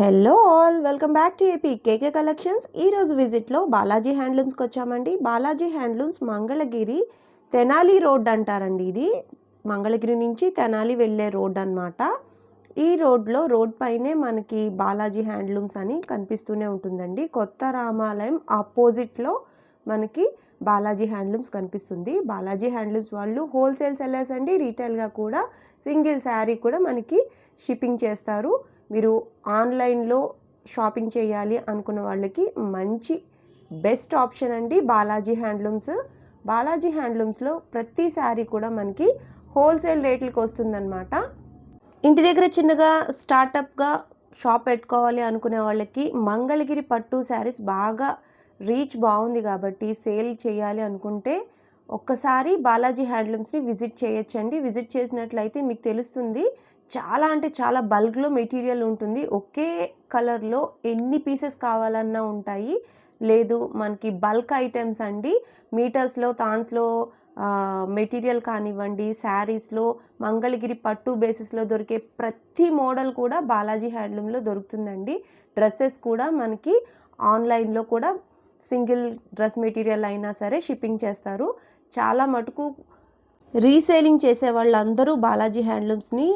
Hello all welcome back to AP KK collections. ఈరోజు విజిట్లో బాలాజీ హ్యాండ్లూమ్స్కి వచ్చామండి. Balaji handlooms Mangalagiri Tenali road అంటారండి. ఇది మంగళగిరి నుంచి తెనాలి వెళ్ళే రోడ్ అన్నమాట. ఈ రోడ్ పైనే మనకి బాలాజీ హ్యాండ్లూమ్స్ అని కనిపిస్తూనే ఉంటుందండి. కొత్త రామాలయం ఆపోజిట్లో మనకి బాలాజీ హ్యాండ్లూమ్స్ కనిపిస్తుంది. బాలాజీ హ్యాండ్లూమ్స్ వాళ్ళు హోల్సేల్ సెల్లర్స్ అండి. రీటైల్గా కూడా సింగిల్ శారీ కూడా మనకి షిప్పింగ్ చేస్తారు. మీరు ఆన్లైన్లో షాపింగ్ చేయాలి అనుకున్న వాళ్ళకి మంచి బెస్ట్ ఆప్షన్ అండి బాలాజీ హ్యాండ్లూమ్స్. బాలాజీ హ్యాండ్లూమ్స్లో ప్రతి శారీ కూడా మనకి హోల్సేల్ రేట్లకు వస్తుందన్నమాట. ఇంటి దగ్గర చిన్నగా స్టార్టప్గా షాప్ పెట్టుకోవాలి అనుకునే వాళ్ళకి మంగళగిరి పట్టు శారీస్ బాగా రీచ్ బాగుంది కాబట్టి సేల్ చేయాలి అనుకుంటే ఒక్కసారి బాలాజీ హ్యాండ్లూమ్స్ని విజిట్ చేయొచ్చండి. విజిట్ చేసినట్లయితే మీకు తెలుస్తుంది. చాలా అంటే చాలా బల్క్లో మెటీరియల్ ఉంటుంది. ఒకే కలర్లో ఎన్ని పీసెస్ కావాలన్నా ఉంటాయి. లేదు మనకి బల్క్ ఐటమ్స్ అండి, మీటర్స్లో తాన్స్లో మెటీరియల్ కానివ్వండి, శారీస్లో మంగళగిరి పట్టు బేసిస్లో దొరికే ప్రతి మోడల్ కూడా బాలాజీ హ్యాండ్లూమ్లో దొరుకుతుందండి. డ్రెస్సెస్ కూడా మనకి ఆన్లైన్లో కూడా సింగిల్ డ్రెస్ మెటీరియల్ అయినా సరే షిప్పింగ్ చేస్తారు. చాలా మటుకు రీసేలింగ్ చేసే వాళ్ళందరూ బాలాజీ హ్యాండ్లూమ్స్ని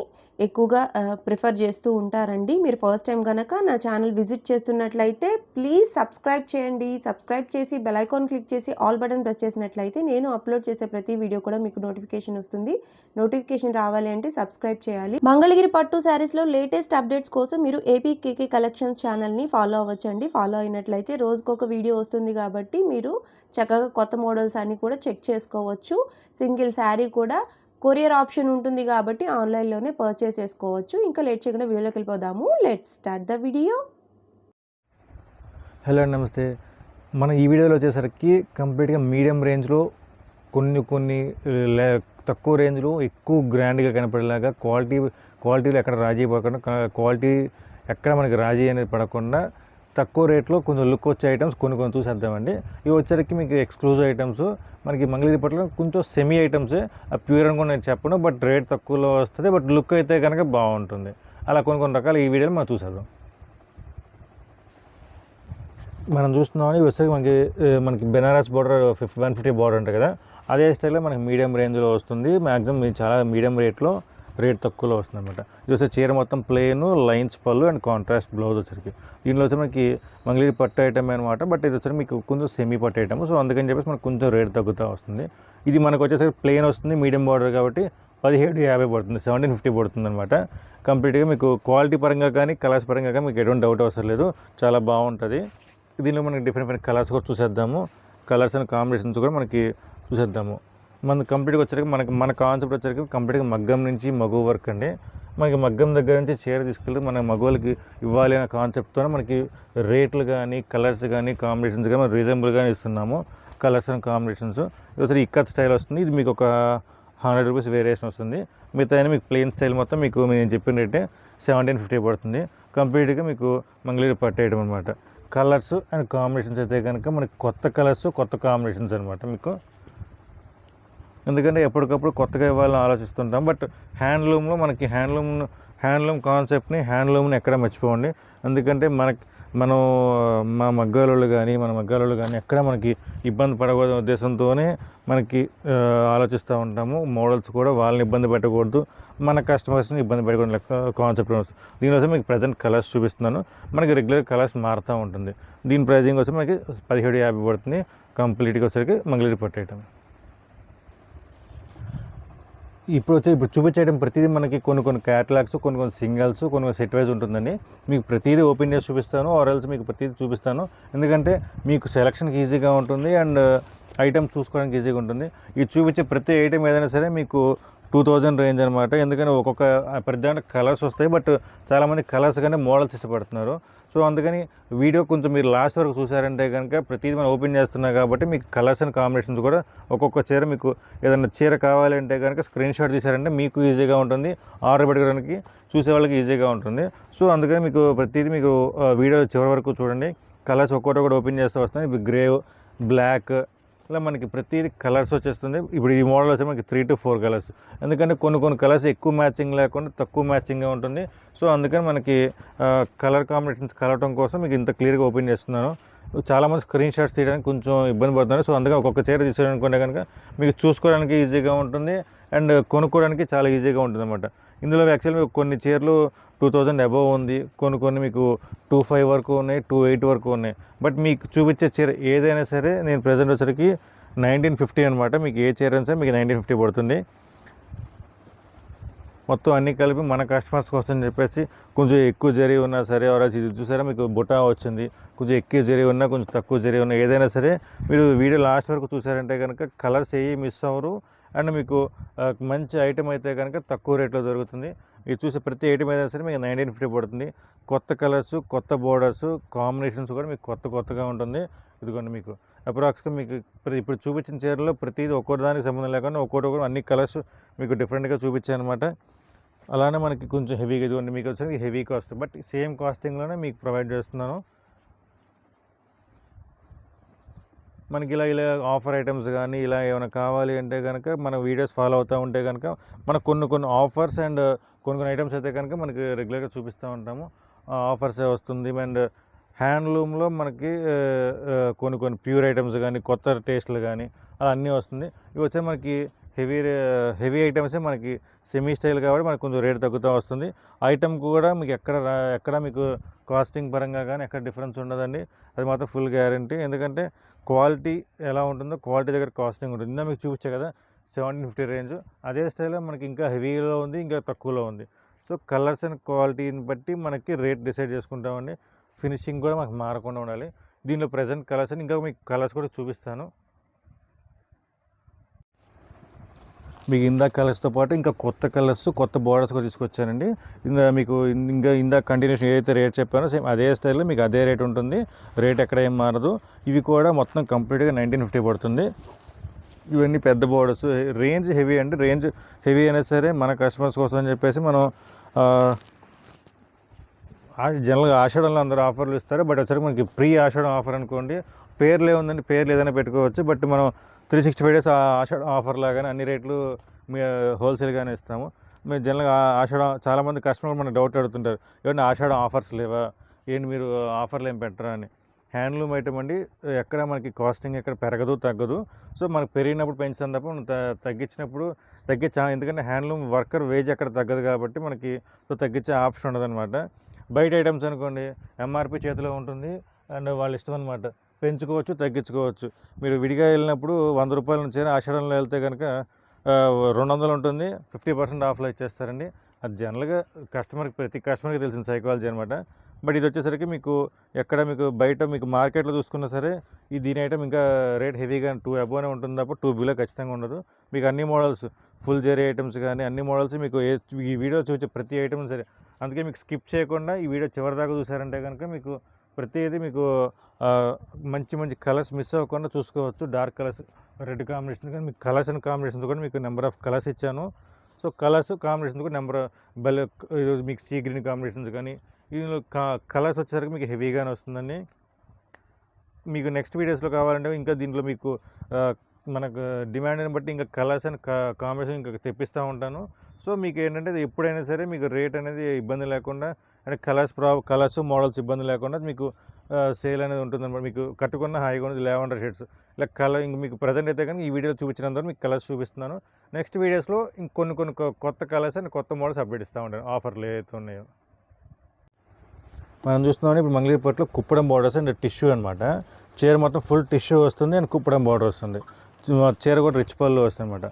ఎక్కువగా ప్రిఫర్ చేస్తూ ఉంటారండి. మీరు ఫస్ట్ టైం కనుక నా ఛానల్ విజిట్ చేస్తున్నట్లయితే ప్లీజ్ సబ్స్క్రైబ్ చేయండి. సబ్స్క్రైబ్ చేసి బెల్ ఐకాన్ క్లిక్ చేసి ఆల్ బటన్ ప్రెస్ చేసినట్లయితే నేను అప్లోడ్ చేసే ప్రతి వీడియో కూడా మీకు నోటిఫికేషన్ వస్తుంది. నోటిఫికేషన్ రావాలి అంటే సబ్స్క్రైబ్ చేయాలి. మంగళగిరి పట్టు శారీస్లో లేటెస్ట్ అప్డేట్స్ కోసం మీరు ఏపీ కేకే కలెక్షన్స్ ఛానల్ని ఫాలో అవ్వచ్చండి. ఫాలో అయినట్లయితే రోజుకొక వీడియో వస్తుంది కాబట్టి మీరు చక్కగా కొత్త మోడల్స్ అన్ని కూడా చెక్ చేసుకోవచ్చు. సింగిల్ శారీ కూడా కొరియర్ ఆప్షన్ ఉంటుంది కాబట్టి ఆన్లైన్లోనే పర్చేస్ చేసుకోవచ్చు. ఇంకా లేట్ చేయకుండా వీడియోలోకి వెళ్ళిపోదాము. Let's start the video. Hello అండి, నమస్తే. మన ఈ వీడియోలో వచ్చేసరికి కంప్లీట్గా మీడియం రేంజ్లో కొన్ని తక్కువ రేంజ్లో ఎక్కువ గ్రాండ్గా కనపడేలాగా క్వాలిటీలో ఎక్కడ రాజీ పడకుండా, క్వాలిటీ ఎక్కడ మనకి రాజీ అనేది పడకుండా తక్కువ రేట్లో కొంచెం లుక్ వచ్చే ఐటమ్స్ కొన్ని చూసేద్దామండి. ఇవి వచ్చరికి మీకు ఎక్స్క్లూజివ్ ఐటమ్స్ మనకి మంగళగిరి పట్టులో కొంచెం సెమీ ఐటమ్సే. ఆ ప్యూర్ అని కూడా నేను చెప్పను, బట్ రేట్ తక్కువలో వస్తుంది, బట్ లుక్ అయితే కనుక బాగుంటుంది. అలా కొన్ని రకాలు ఈ వీడియోలో మనం చూసేద్దాం. మనం చూస్తున్నామని ఇవి వచ్చరికి మనకి బెనారస్ బార్డర్ 150 బార్డర్ ఉంటుంది కదా, అదే స్టైల్లో మనకి మీడియం రేంజ్లో వస్తుంది. మ్యాక్సిమం చాలా మీడియం రేట్ తక్కువలో వస్తుంది అనమాట. ఇది వచ్చే చీర మొత్తం ప్లెయిన్, లైన్స్ పళ్ళు అండ్ కాంట్రాస్ట్ బ్లౌజ్ వచ్చరికి. దీనిలో వచ్చి మనకి మంగళగిరి పట్టు ఐటమ్ అనమాట, బట్ ఇది వచ్చి మీకు కొంచెం సెమీ పట్టు ఐటమ్. సో అందుకని చెప్పేసి మనకు కొంచెం రేట్ తగ్గుతూ వస్తుంది. ఇది మనకు వచ్చేసరికి ప్లెయిన్ వస్తుంది, మీడియం బార్డర్ కాబట్టి 1750 పడుతుంది, 1750 పడుతుంది అనమాట. కంప్లీట్గా మీకు క్వాలిటీ పరంగా కానీ కలర్స్ పరంగా కానీ మీకు ఎటువంటి డౌట్ అవసరం లేదు, చాలా బాగుంటుంది. దీనిలో మనకి డిఫరెంట్ కలర్స్ కూడా చూసేద్దాము. కలర్స్ అండ్ కాంబినేషన్స్ కూడా మనకి చూసేద్దాము. మన కంప్లీట్గా వచ్చరికి మన కాన్సెప్ట్ వచ్చరికి కంప్లీట్గా మగ్గం నుంచి మగువ వర్క్ అండి. మనకి మగ్గం దగ్గర నుంచి చీర తీసుకెళ్ళి మన మగువలకి ఇవ్వాలి అనే కాన్సెప్ట్తో మనకి రేట్లు కానీ కలర్స్ కానీ కాంబినేషన్స్ కానీ మనం రీజనబుల్గానే ఇస్తున్నాము. కలర్స్ అండ్ కాంబినేషన్స్ ఇది ఇక్కత్ స్టైల్ వస్తుంది. ఇది మీకు ఒక 100 రూపీస్ వేరియేషన్ వస్తుంది. మిగతా మీకు ప్లెయిన్ స్టైల్ మొత్తం మీకు నేను చెప్పిన రేటే 1750 పడుతుంది. కంప్లీట్గా మీకు మంగళగిరి పట్టేయడం అనమాట. కలర్స్ అండ్ కాంబినేషన్స్ అయితే కనుక మనకి కొత్త కలర్స్ కొత్త కాంబినేషన్స్ అనమాట మీకు. ఎందుకంటే ఎప్పటికప్పుడు కొత్తగా ఇవ్వాలని ఆలోచిస్తుంటాం, బట్ హ్యాండ్లూమ్లో మనకి హ్యాండ్లూమ్ కాన్సెప్ట్ని హ్యాండ్లూమ్ని ఎక్కడ మర్చిపోండి. ఎందుకంటే మా మగ్గాలోళ్ళు కానీ ఎక్కడ మనకి ఇబ్బంది పడకూడదు ఉద్దేశంతోనే మనకి ఆలోచిస్తూ ఉంటాము. మోడల్స్ కూడా వాళ్ళని ఇబ్బంది పెట్టకూడదు, మన కస్టమర్స్ని ఇబ్బంది పెట్టకూడదు కాన్సెప్ట్. దీనికోసం మీకు ప్రజెంట్ కలర్స్ చూపిస్తున్నాను. మనకి రెగ్యులర్ కలర్స్ మారుతూ ఉంటుంది. దీని ప్రైజింగ్ కోసం మనకి 1750 పడుతుంది. కంప్లీట్గా వచ్చరికి మంగళగిరి పట్టేయటం. ఇప్పుడు చూపించేయడం ప్రతిదీ మనకి కొన్ని క్యాటలాగ్స్, కొన్ని సింగల్స్, కొన్ని సెట్ వైజ్ ఉంటుందండి. మీకు ప్రతిదీ ఓపెన్ చేసి చూపిస్తాను, ఆర్ఎల్స్ మీకు ప్రతిదీ చూపిస్తాను. ఎందుకంటే మీకు సెలక్షన్కి ఈజీగా ఉంటుంది అండ్ ఐటమ్ చూసుకోవడానికి ఈజీగా ఉంటుంది. ఇది చూపించే ప్రతి ఐటమ్ ఏదైనా సరే మీకు 2000 రేంజ్ అనమాట. ఎందుకంటే ఒక్కొక్క ప్రతి కలర్స్ వస్తాయి, బట్ చాలామంది కలర్స్ కానీ మోడల్స్ ఇష్టపడుతున్నారు. సో అందుకని వీడియో కొంచెం మీరు లాస్ట్ వరకు చూసారంటే కనుక ప్రతిదీ మనం ఓపెన్ చేస్తున్నాం కాబట్టి మీకు కలర్స్ అండ్ కాంబినేషన్స్ కూడా ఒక్కొక్క చీర మీకు ఏదైనా చీర కావాలంటే కనుక స్క్రీన్ షాట్ తీసారంటే మీకు ఈజీగా ఉంటుంది, ఆర్డర్ పెట్టుకోవడానికి చూసే వాళ్ళకి ఈజీగా ఉంటుంది. సో అందుకని మీకు ప్రతిదీ మీకు వీడియో చివరి వరకు చూడండి. కలర్స్ ఒక్కొక్కటి ఓపెన్ చేస్తూ వస్తాయి. గ్రే, బ్లాక్, ఇలా మనకి ప్రతిదీ కలర్స్ వచ్చేస్తుంది. ఇప్పుడు ఈ మోడల్ వచ్చి మనకి 3 to 4 కలర్స్, ఎందుకంటే కొన్ని కలర్స్ ఎక్కువ మ్యాచింగ్ లేకుండా తక్కువ మ్యాచింగ్గా ఉంటుంది. సో అందుకని మనకి కలర్ కాంబినేషన్స్ కలవటం కోసం మీకు ఇంత క్లియర్గా ఓపెన్ చేస్తున్నాను. చాలామంది స్క్రీన్ షాట్స్ తీయడానికి కొంచెం ఇబ్బంది పడుతున్నారు. సో అందుకని ఒక్కొక్క చీర తీసుకోవాలనుకుంటే కనుక మీకు చూసుకోవడానికి ఈజీగా ఉంటుంది అండ్ కొనుక్కోవడానికి చాలా ఈజీగా ఉంటుంది అనమాట. ఇందులో యాక్చువల్లీ మీకు కొన్ని చీరలు 2000 అబవ్ ఉంది, కొన్ని మీకు 25 వరకు ఉన్నాయి, 28 వరకు ఉన్నాయి. బట్ మీకు చూపించే చీర ఏదైనా సరే నేను ప్రజెంట్ వచ్చరికి 1950 అనమాట. మీకు ఏ చీర అయినా సరే మీకు 1950 పడుతుంది. మొత్తం అన్నీ కలిపి మన కస్టమర్స్ కోసం చెప్పేసి కొంచెం ఎక్కువ జరీ ఉన్నా సరే ఎవరైనా ఇది చూసారా మీకు బుటా వచ్చింది, కొంచెం ఎక్కువ జరీ ఉన్నా కొంచెం తక్కువ జరీ ఉన్నా ఏదైనా సరే మీరు వీడియో లాస్ట్ వరకు చూసారంటే కనుక కలర్స్ ఏవి మిస్ అవ్వరు అండ్ మీకు మంచి ఐటమ్ అయితే కనుక తక్కువ రేట్లో దొరుకుతుంది. మీరు చూసే ప్రతి ఐటమ్ అయినా సరే మీకు 1950 పడుతుంది. కొత్త కలర్స్, కొత్త బోర్డర్స్, కాంబినేషన్స్ కూడా మీకు కొత్తగా ఉంటుంది. ఇదిగోండి మీకు అప్రాక్స్గా మీకు ఇప్పుడు చూపించిన చీరలో ప్రతిదీ ఒక్కొక్క దానికి సంబంధం లేకుండా ఒక్కొక్కటి అన్ని కలర్స్ మీకు డిఫరెంట్గా చూపించాను అనమాట. అలానే మనకి కొంచెం హెవీగా ఇదిగోండి మీకు వచ్చేసి హెవీ కాస్ట్, బట్ సేమ్ కాస్టింగ్లోనే మీకు ప్రొవైడ్ చేస్తున్నాను. మనకి ఇలా ఆఫర్ ఐటమ్స్ కానీ ఇలా ఏమైనా కావాలి అంటే కనుక మన వీడియోస్ ఫాలో అవుతూ ఉంటే కనుక మనకు కొన్ని ఆఫర్స్ అండ్ కొన్ని ఐటమ్స్ అయితే కనుక మనకి రెగ్యులర్గా చూపిస్తూ ఉంటాము. ఆఫర్సే వస్తుంది అండ్ హ్యాండ్లూమ్లో మనకి కొన్ని ప్యూర్ ఐటమ్స్ కానీ కొత్త టేస్ట్లు కానీ అలా అన్నీ వస్తుంది. ఇవి వచ్చే మనకి హెవీ ఐటమ్సే మనకి సెమీ స్టైల్ కాబట్టి మనకు కొంచెం రేట్ తగ్గుతూ వస్తుంది. ఐటమ్ కూడా మీకు ఎక్కడ మీకు కాస్టింగ్ పరంగా కానీ ఎక్కడ డిఫరెన్స్ ఉండదండి. అది మాత్రం ఫుల్ గ్యారంటీ, ఎందుకంటే క్వాలిటీ ఎలా ఉంటుందో క్వాలిటీ దగ్గర కాస్టింగ్ ఉంటుంది. ఇందా మీకు చూపించే కదా 1750 రేంజ్, అదే స్టైల్లో మనకి ఇంకా హెవీలో ఉంది, ఇంకా తక్కువలో ఉంది. సో కలర్స్ అండ్ క్వాలిటీని బట్టి మనకి రేట్ డిసైడ్ చేసుకుంటామండి. ఫినిషింగ్ కూడా మనకు మారకుండా ఉండాలి. దీనిలో ప్రజెంట్ కలర్స్ అని ఇంకా మీకు కలర్స్ కూడా చూపిస్తాను. మీకు ఇందాక కలర్స్తో పాటు ఇంకా కొత్త కలర్స్, కొత్త బోర్డర్స్ కూడా తీసుకొచ్చానండి. మీకు ఇందాక కంటిన్యూషన్ ఏదైతే రేట్ చెప్పానో సేమ్ అదే స్టైల్లో మీకు అదే రేట్ ఉంటుంది. రేట్ ఎక్కడ ఏం మారదు. ఇవి కూడా మొత్తం కంప్లీట్గా 1950 పడుతుంది. ఇవన్నీ పెద్ద బోర్డర్స్, రేంజ్ హెవీ అండి. రేంజ్ హెవీ అయినా సరే మన కస్టమర్స్ కోసం అని చెప్పేసి మనం జనరల్గా ఆషాఢంలో అందరూ ఆఫర్లు ఇస్తారు. బట్ వచ్చరికి మనకి ప్రీ ఆషాఢం ఆఫర్ అనుకోండి, పేర్లు ఏముందండి, పేర్లు ఏదైనా పెట్టుకోవచ్చు. బట్ మనం 365 days ఆషాఢం ఆఫర్ లాగానే అన్ని రేట్లు హోల్సేల్గానే ఇస్తాము. మేము జనరల్గా ఆషాఢం చాలామంది కస్టమర్ మనకు డౌట్ అడుగుతుంటారు, ఏమంటే ఆషాఢం ఆఫర్స్ లేవా, ఏంటి మీరు ఆఫర్లు ఏం పెట్టరా అని. హ్యాండ్లూమ్ ఐటమ్ అండి, ఎక్కడ మనకి కాస్టింగ్ ఎక్కడ పెరగదు తగ్గదు. సో మనకు పెరిగినప్పుడు పెంచుతాం తప్ప మనం తగ్గించినప్పుడు ఎందుకంటే హ్యాండ్లూమ్ వర్కర్ వేజ్ ఎక్కడ తగ్గదు కాబట్టి మనకి సో తగ్గించే ఆప్షన్ ఉండదన్నమాట. బయట ఐటమ్స్ అనుకోండి ఎంఆర్పి చేతిలో ఉంటుంది అండ్ వాళ్ళ ఇష్టం అనమాట, పెంచుకోవచ్చు తగ్గించుకోవచ్చు. మీరు విడిగా వెళ్ళినప్పుడు 100 రూపాయల నుంచి ఆషాఢంలో వెళ్తే కనుక 200 ఉంటుంది, 50% ఆఫ్లో ఇచ్చేస్తారండి. అది జనరల్గా ప్రతి కస్టమర్కి తెలిసిన సైకాలజీ అనమాట. బట్ ఇది వచ్చేసరికి మీకు ఎక్కడ మీకు బయట మీకు మార్కెట్లో చూసుకున్నా సరే దీని ఐటమ్ ఇంకా రేట్ హెవీగా 2 అబోనే ఉంటుంది తప్ప 2 బిలో ఖచ్చితంగా ఉండదు. మీకు అన్ని మోడల్స్ ఫుల్ జెరీ ఐటమ్స్ కానీ అన్ని మోడల్స్ మీకు ఈ వీడియో చూసే ప్రతి ఐటమ్ సరే, అందుకే మీకు స్కిప్ చేయకుండా ఈ వీడియో చివరి దాకా చూసారంటే కనుక మీకు ప్రతిదీ మీకు మంచి కలర్స్ మిస్ అవ్వకుండా చూసుకోవచ్చు. డార్క్ కలర్స్, రెడ్ కాంబినేషన్ కానీ మీకు కలర్స్ అండ్ కాంబినేషన్స్ కూడా మీకు నెంబర్ ఆఫ్ కలర్స్ ఇచ్చాను. సో కలర్స్ కాంబినేషన్స్ కూడా ఈరోజు మీకు సీ గ్రీన్ కాంబినేషన్స్ కానీ ఇందులో కలర్స్ వచ్చేసరికి మీకు హెవీగానే వస్తుందండి. మీకు నెక్స్ట్ వీడియోస్లో కావాలంటే ఇంకా దీంట్లో మీకు మనకు డిమాండ్ని బట్టి ఇంకా కలర్స్ అండ్ కాంబినేషన్ ఇంకా తెప్పిస్తూ ఉంటాను. సో మీకు ఏంటంటే ఎప్పుడైనా సరే మీకు రేట్ అనేది ఇబ్బంది లేకుండా అంటే కలర్స్ మోడల్స్ ఇబ్బంది లేకుండా మీకు సేల్ అనేది ఉంటుందన్నమాట. మీకు కట్టుకున్న హాయిగా ఉంది లావెండర్ షేడ్స్ ఇలా ఇంక మీకు ప్రజెంట్ అయితే కానీ ఈ వీడియోలో చూపించినందుకు మీకు కలర్స్ చూపిస్తున్నాను. నెక్స్ట్ వీడియోస్లో ఇంకొన్ని కొత్త కలర్స్ అండ్ కొత్త మోడల్స్ అప్డేట్ ఇస్తూ ఉంటాను, ఆఫర్లు ఏవైతే ఉన్నాయో. మనం చూస్తున్నాం ఇప్పుడు మంగళగిరిపట్లో కుప్పడం బార్డర్స్ అండ్ టిష్యూ అనమాట. చీర మొత్తం ఫుల్ టిష్యూ వస్తుంది అండ్ కుప్పడం బార్డర్ వస్తుంది. చీర కూడా రిచ్ పళ్ళు వస్తుంది అనమాట.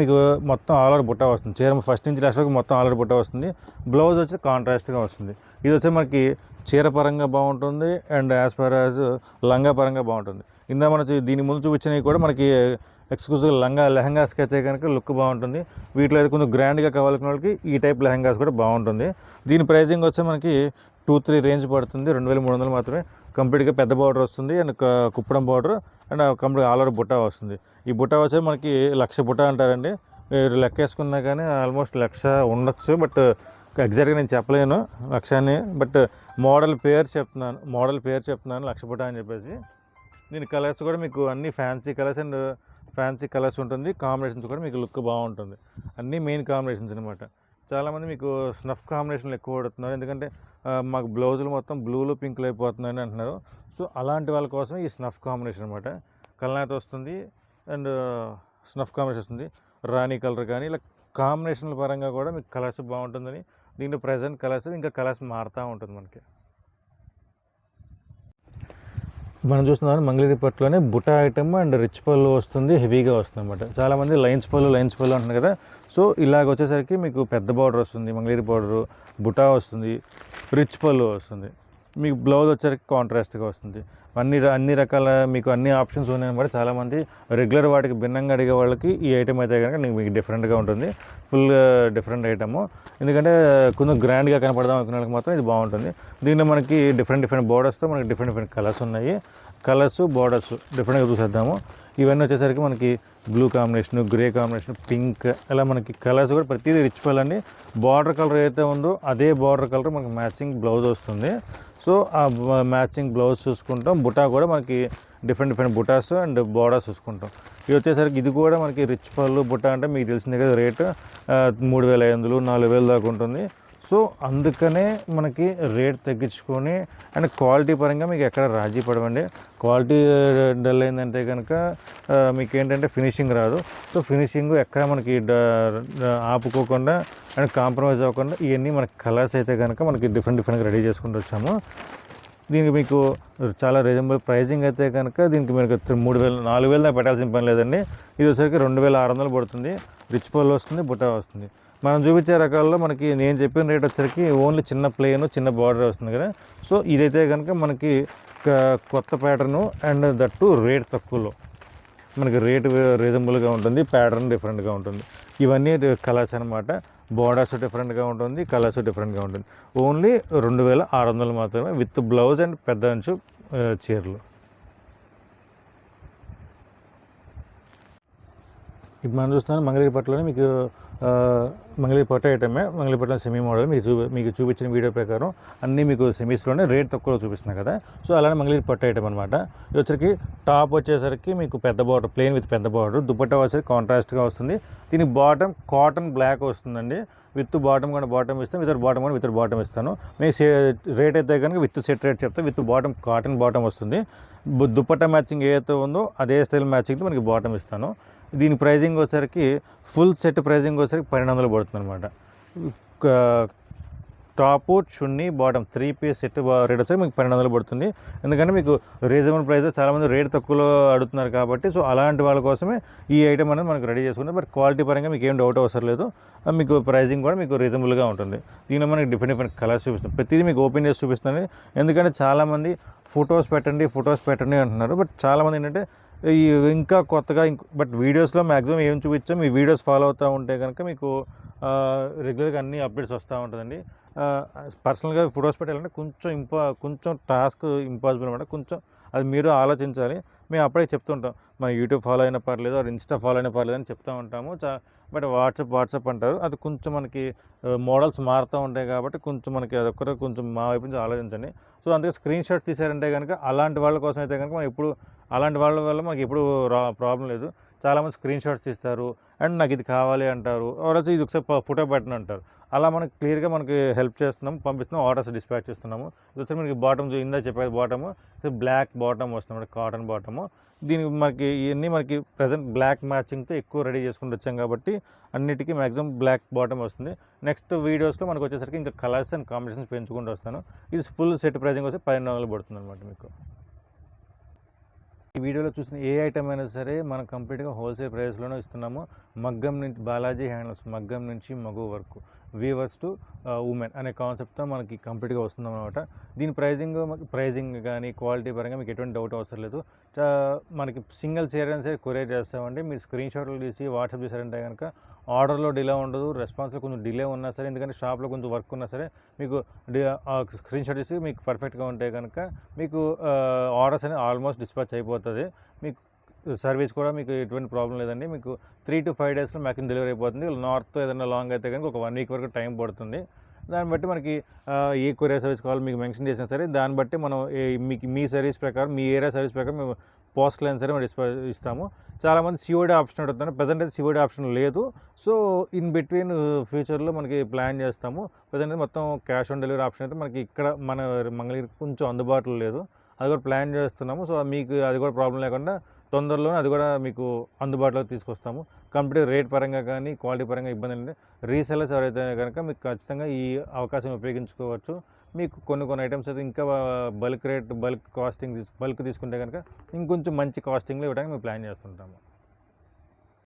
మీకు మొత్తం ఆల్ ఓవర్ బుట్ట వస్తుంది. చీర ఫస్ట్ నుంచి లాస్ట్ వరకు మొత్తం ఆల్ ఓవర్ బుట్ట వస్తుంది. బ్లౌజ్ వచ్చి కాంట్రాస్ట్గా వస్తుంది. ఇది వచ్చి మనకి చీర పరంగా బాగుంటుంది అండ్ యాజ్ పర్ యాజ్ లంగా పరంగా బాగుంటుంది. మనం దీని ముందు చూపించినవి కూడా మనకి ఎక్స్క్లూజివ్ లెహంగాస్కి అయితే కనుక లుక్ బాగుంటుంది. వీటిలో అయితే కొంచెం గ్రాండ్గా కావాలనుకున్న వాళ్ళకి ఈ టైప్ లెహంగాస్ కూడా బాగుంటుంది. దీని ప్రైజింగ్ వచ్చి మనకి 2-3 రేంజ్ పడుతుంది. 2300 మాత్రమే. కంప్లీట్గా పెద్ద బార్డర్ వస్తుంది and Kuppadam border and complete all over బుట్ట వస్తుంది. ఈ బుట్ట వచ్చి మనకి 1,00,000 బుట్ట అంటారండి. మీరు లెక్క వేసుకున్నా కానీ ఆల్మోస్ట్ 1,00,000 ఉండొచ్చు, బట్ ఎగ్జాక్ట్గా నేను చెప్పలేను 1,00,000 అని. బట్ మోడల్ పేరు చెప్తున్నాను 1,00,000 బుట్ట అని చెప్పేసి. దీని కలర్స్ కూడా మీకు అన్ని ఫ్యాన్సీ కలర్స్ ఉంటుంది. కాంబినేషన్స్ కూడా మీకు లుక్ బాగుంటుంది. అన్నీ మెయిన్ కాంబినేషన్స్ అనమాట. చాలామంది మీకు స్నఫ్ కాంబినేషన్లు ఎక్కువ వాడుతున్నారు, ఎందుకంటే మాకు బ్లౌజులు మొత్తం బ్లూలు పింక్లు అయిపోతున్నాయని అంటున్నారు. సో అలాంటి వాళ్ళ కోసం ఈ స్నఫ్ కాంబినేషన్ అనమాట. కల్నాథ్ వస్తుంది అండ్ స్నఫ్ కాంబినేషన్ వస్తుంది. రాణి కలర్ కానీ ఇలా కాంబినేషన్ల పరంగా కూడా మీకు కలర్స్ బాగుంటుందని. దీంట్లో ప్రజెంట్ కలర్స్ ఇంకా కలర్స్ మారుతూ ఉంటుంది మనకి. మనం చూస్తున్నాం మంగళగిరి పట్టులోనే బుటా ఐటమ్ అండ్ రిచ్ పళ్ళు వస్తుంది, హెవీగా వస్తుంది అనమాట. చాలామంది లైన్స్ పళ్ళు అంటున్నారు కదా. సో ఇలాగ వచ్చేసరికి మీకు పెద్ద బార్డర్ వస్తుంది, మంగళగిరి బార్డరు, బుటా వస్తుంది, రిచ్ పళ్ళు వస్తుంది. మీకు బ్లౌజ్ వచ్చేసరికి కాంట్రాస్ట్గా వస్తుంది. అన్ని రకాల మీకు అన్ని ఆప్షన్స్ ఉన్నాయన్నమాట. చాలామంది రెగ్యులర్ వాటికి భిన్నంగా అడిగే వాళ్ళకి ఈ ఐటమ్ అయితే కనుక మీకు డిఫరెంట్గా ఉంటుంది. ఫుల్ డిఫరెంట్ ఐటము, ఎందుకంటే కొంచెం గ్రాండ్గా కనపడదాం అనుకునే వాళ్ళకి మాత్రం ఇది బాగుంటుంది. దీనిలో మనకి డిఫరెంట్ బార్డర్స్తో మనకి డిఫరెంట్ కలర్స్ ఉన్నాయి. కలర్స్ బార్డర్స్ డిఫరెంట్గా చూసేద్దాము. ఇవన్నీ వచ్చేసరికి మనకి blue combination, grey combination, pink, ఇలా మనకి కలర్స్ కూడా ప్రతిదీ రిచ్ పళ్ళండి. బార్డర్ కలర్ ఏదైతే ఉందో అదే బార్డర్ కలర్ మనకి మ్యాచింగ్ బ్లౌజ్ వస్తుంది. సో ఆ మ్యాచింగ్ బ్లౌజ్ చూసుకుంటాం. బుటా కూడా మనకి డిఫరెంట్ బుటాస్ అండ్ బార్డర్స్ చూసుకుంటాం. ఇది వచ్చేసరికి ఇది కూడా మనకి రిచ్ పళ్ళు బుటా అంటే మీకు తెలిసిందే కదా, రేటు 3500 4000 దాకా ఉంటుంది. సో అందుకనే మనకి రేట్ తగ్గించుకొని అండ్ క్వాలిటీ పరంగా మీకు ఎక్కడ రాజీ పడవండి. క్వాలిటీ డల్ అయిందంటే కనుక మీకు ఏంటంటే ఫినిషింగ్ రాదు. సో ఫినిషింగ్ ఎక్కడ మనకి ఆపుకోకుండా అండ్ కాంప్రమైజ్ అవ్వకుండా ఇవన్నీ మనకి కలర్స్ అయితే కనుక మనకి డిఫరెంట్గా రెడీ చేసుకుంటూ వచ్చాము. దీనికి మీకు చాలా రీజనబుల్ ప్రైజింగ్ అయితే కనుక దీనికి మీకు 3000 4000 దాకా పెట్టాల్సిన పని లేదండి. ఇది వచ్చేసరికి 2600 పడుతుంది. రిచ్ పళ్ళు వస్తుంది, బుటా వస్తుంది. మనం చూపించే రకాల్లో మనకి నేను చెప్పిన రేట్ వచ్చేసరికి ఓన్లీ చిన్న ప్లేను చిన్న బార్డర్ వస్తుంది కదా. సో ఇదైతే కనుక మనకి కొత్త ప్యాటర్ను అండ్ దట్టు రేట్ తక్కువలో మనకి రేటు రీజనబుల్గా ఉంటుంది, ప్యాటర్న్ డిఫరెంట్గా ఉంటుంది. ఇవన్నీ కలర్స్ అనమాట. బార్డర్స్ డిఫరెంట్గా ఉంటుంది, కలర్స్ డిఫరెంట్గా ఉంటుంది. ఓన్లీ 2600 మాత్రమే విత్ బ్లౌజ్ అండ్ పెద్ద అంచు చీరలు. ఇప్పుడు మనం చూస్తున్నాం మంగళగిరి పట్టులోనే మీకు మంగళగిరి పట్టు ఐటమే, మంగళగిరి పట్టులో సెమీ మోడల్ మీకు చూపించిన వీడియో ప్రకారం అన్నీ మీకు సెమీస్లోనే రేట్ తక్కువలో చూపిస్తున్నాయి కదా. సో అలానే మంగళగిరి పట్టు ఐటమ్ అనమాట. ఇది వచ్చరికి టాప్ వచ్చేసరికి మీకు పెద్ద బార్డర్, ప్లెయిన్ విత్ పెద్ద బార్డర్, దుపట్టా వచ్చేసరికి కాంట్రాస్ట్గా వస్తుంది. దీనికి బాటమ్ కాటన్ బ్లాక్ వస్తుందండి. విత్ బాటమ్ కూడా బాటమ్ ఇస్తాను, వితౌట్ బాటమ్ కూడా వితౌట్ బాటమ్ ఇస్తాను. మీకు రేట్ అయితే కనుక విత్ సెట్ రేట్ చెప్తాను. విత్ బాటమ్ కాటన్ బాటమ్ వస్తుంది. దుపట్టా మ్యాచింగ్ ఏదైతే ఉందో అదే స్టైల్ మ్యాచింగ్తో మనకి బాటమ్ ఇస్తాను. దీని ప్రైజింగ్ వచ్చేసరికి ఫుల్ సెట్ ప్రైజింగ్ వచ్చేసరికి 1200 పడుతుంది అనమాట. టాపు చున్నీ బాటమ్ 3 పీస్ సెట్ రేట్ వచ్చేసి మీకు 1200 పడుతుంది. ఎందుకంటే మీకు రీజనబుల్ ప్రైస్, చాలామంది రేట్ తక్కువలో అడుగుతున్నారు కాబట్టి. సో అలాంటి వాళ్ళ కోసమే ఈ ఐటమ్ అనేది మనకు రెడీ చేసుకుంటాం. బట్ క్వాలిటీ పరంగా మీకు ఏం డౌట్ అవసరం లేదు. మీకు ప్రైజింగ్ కూడా మీకు రీజనబుల్గా ఉంటుంది. దీనిలో మనకి డిఫరెంట్ కలర్స్ చూపిస్తాం. ప్రతిదీ మీకు ఓపెన్ చేసి చూపిస్తుంది. ఎందుకంటే చాలామంది ఫొటోస్ పెట్టండి అంటున్నారు. బట్ చాలామంది ఏంటంటే ఈ ఇంకా కొత్తగా బట్ వీడియోస్లో మ్యాక్సిమం ఏం చూపించాం, ఈ వీడియోస్ ఫాలో అవుతూ ఉంటే కనుక మీకు రెగ్యులర్గా అన్ని అప్డేట్స్ వస్తూ ఉంటుందండి. పర్సనల్గా ఫొటోస్ పెట్టాలంటే కొంచెం టాస్క్ ఇంపాసిబుల్ అనమాట. కొంచెం అది మీరు ఆలోచించాలి. మేము అప్పుడే చెప్తుంటాం, మన యూట్యూబ్ ఫాలో అయినా పర్లేదు, అది ఇన్స్టా ఫాలో అయినా పర్లేదు అని చెప్తూ ఉంటాము. బట్ వాట్సాప్ అంటారు, అది కొంచెం మనకి మోడల్స్ మారుతూ ఉంటాయి కాబట్టి కొంచెం మనకి అదొక్కరు కొంచెం మా వైపు నుంచి ఆలోచించండి. సో అందుకే స్క్రీన్ షాట్స్ తీసారంటే కనుక అలాంటి వాళ్ళ కోసం అయితే కనుక మనం ఎప్పుడు అలాంటి వాళ్ళ వల్ల మనకి ఎప్పుడు ప్రాబ్లం లేదు. చాలామంది స్క్రీన్ షాట్స్ తీస్తారు అండ్ నాకు ఇది కావాలి అంటారు, ఎవరైతే ఇది ఒకసారి ఫోటో పెట్టను అంటారు. అలా మనకి క్లియర్గా మనకి హెల్ప్ చేస్తున్నాం, పంపిస్తున్నాం, ఆర్డర్స్ డిస్పాచ్ చేస్తున్నాము. ఇది మనకి బాటమ్ ఇందా చెప్పేది బాటము బ్లాక్ బాటమ్ వస్తుంది, కాటన్ బాటము. దీనికి మనకి ఇవన్నీ మనకి ప్రజెంట్ బ్లాక్ మ్యాచింగ్తో ఎక్కువ రెడీ చేసుకుంటూ వచ్చాం కాబట్టి అన్నిటికీ మ్యాక్సిమం బ్లాక్ బాటమ్ వస్తుంది. నెక్స్ట్ వీడియోస్లో మనకు వచ్చేసరికి ఇంకా కలర్స్ అండ్ కాంబినేషన్స్ పెంచుకుంటూ వస్తాను. ఇది ఫుల్ సెట్ ప్రైజింగ్ వస్తే 1200 పడుతుంది అనమాట మీకు. ఈ వీడియోలో చూసిన ఏ ఐటమ్ అయినా సరే మనం కంప్లీట్గా హోల్సేల్ ప్రైస్లోనే ఇస్తున్నాము. మగ్గం నుంచి బాలాజీ హ్యాండ్లూమ్స్, మగ్గం నుంచి మగువ వరకు, వీవర్స్ టు ఉమెన్ అనే కాన్సెప్ట్తో మనకి కంప్లీట్గా వస్తున్నాం అనమాట. దీని ప్రైజింగ్ కానీ క్వాలిటీ పరంగా మీకు ఎటువంటి డౌట్ అవసరం లేదు. మనకి సింగిల్ చీర అయినా సరే కొరియర్ చేస్తామండి. మీరు స్క్రీన్ షాట్లు తీసి వాట్సాప్ చేశారంటే కనుక ఆర్డర్లో డిలే ఉండదు, రెస్పాన్స్లో కొంచెం డిలే ఉన్నా సరే, ఎందుకంటే షాప్లో కొంచెం వర్క్ ఉన్నా సరే మీకు స్క్రీన్ షాట్ తీసి మీకు పర్ఫెక్ట్గా ఉంటే కనుక మీకు ఆర్డర్స్ అనేది ఆల్మోస్ట్ డిస్పాచ్ అయిపోతుంది. మీకు సర్వీస్ కూడా మీకు ఎటువంటి ప్రాబ్లం లేదండి. మీకు 3 to 5 డేస్లో మ్యాక్సిమం డెలివరీ అయిపోతుంది. నార్త్ ఏదైనా లాంగ్ అయితే కనుక ఒక 1 వీక్ వరకు టైం పడుతుంది. దాన్ని బట్టి మనకి ఏ కొరియర్ సర్వీస్ కావాలి మీకు మెన్షన్ చేసినా సరే దాన్ని బట్టి మనం మీకు మీ సర్వీస్ ప్రకారం, మీ ఏరియా సర్వీస్ ప్రకారం మేము పోస్టల్ అయినా సరే మనం ఇస్తాము. చాలామంది సిఓడి ఆప్షన్ అడుగుతున్నారు. ప్రజెంట్ అయితే సిఓడి ఆప్షన్ లేదు. సో ఇన్ బిట్వీన్ ఫ్యూచర్లో మనకి ప్లాన్ చేస్తాము. ప్రజెంట్ మొత్తం క్యాష్ ఆన్ డెలివరీ ఆప్షన్ అయితే మనకి ఇక్కడ మన మంగళగిరికి కొంచెం అందుబాటులో లేదు. అది కూడా ప్లాన్ చేస్తున్నాము. సో మీకు అది కూడా ప్రాబ్లం లేకుండా తొందరలోనే అది కూడా మీకు అందుబాటులోకి తీసుకొస్తాము. కంప్లీట్ రేట్ పరంగా కానీ క్వాలిటీ పరంగా ఇబ్బంది అంటే రీసెల్లర్స్ ఎవరైతే కనుక మీకు ఖచ్చితంగా ఈ అవకాశం ఉపయోగించుకోవచ్చు. మీకు కొన్ని ఐటమ్స్ అయితే ఇంకా బల్క్ కాస్టింగ్ బల్క్ తీసుకుంటే కనుక ఇంకొంచెం మంచి కాస్టింగ్లో ఇవ్వడానికి మేము ప్లాన్ చేస్తుంటాము.